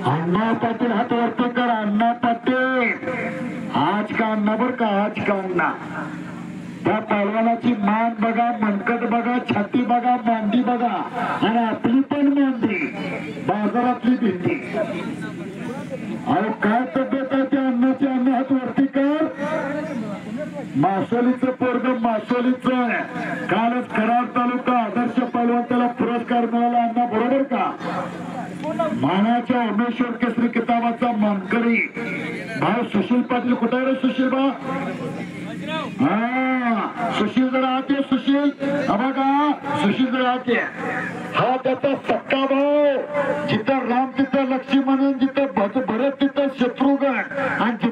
अण्णा पाटील हात वरती कर. अण्णा पाटील आज का अण्णा बर का, आज का अण्णा. त्या पैलवानाची मान बघा, मनकट बघा, छाती बघा, मांडी बघा आणि आपली पण मांडी बाजारातली भेटी. अरे काय तब्येत आहे त्या अण्णाची. अण्णा हात वरती कर. मासोलीचं पोरग मासोलीचं कालच कराड तालुका आदर्श पैलवान त्याला पुरस्कार मिळाला अण्णा, बरोबर का. मानाच्या उमेश्वर केसरी किताबाचा मानकरी भाऊ सुशील पाटील. कुठे रे सुशील बा. हा सुशील जरा आत ये. सुशील बघा, सुशील जरा आत ये. हा त्याचा सक्का भाऊ. जिथं राम तिथं लक्ष्मण, जिथं भरत तिथं शत्रुघ्न आणि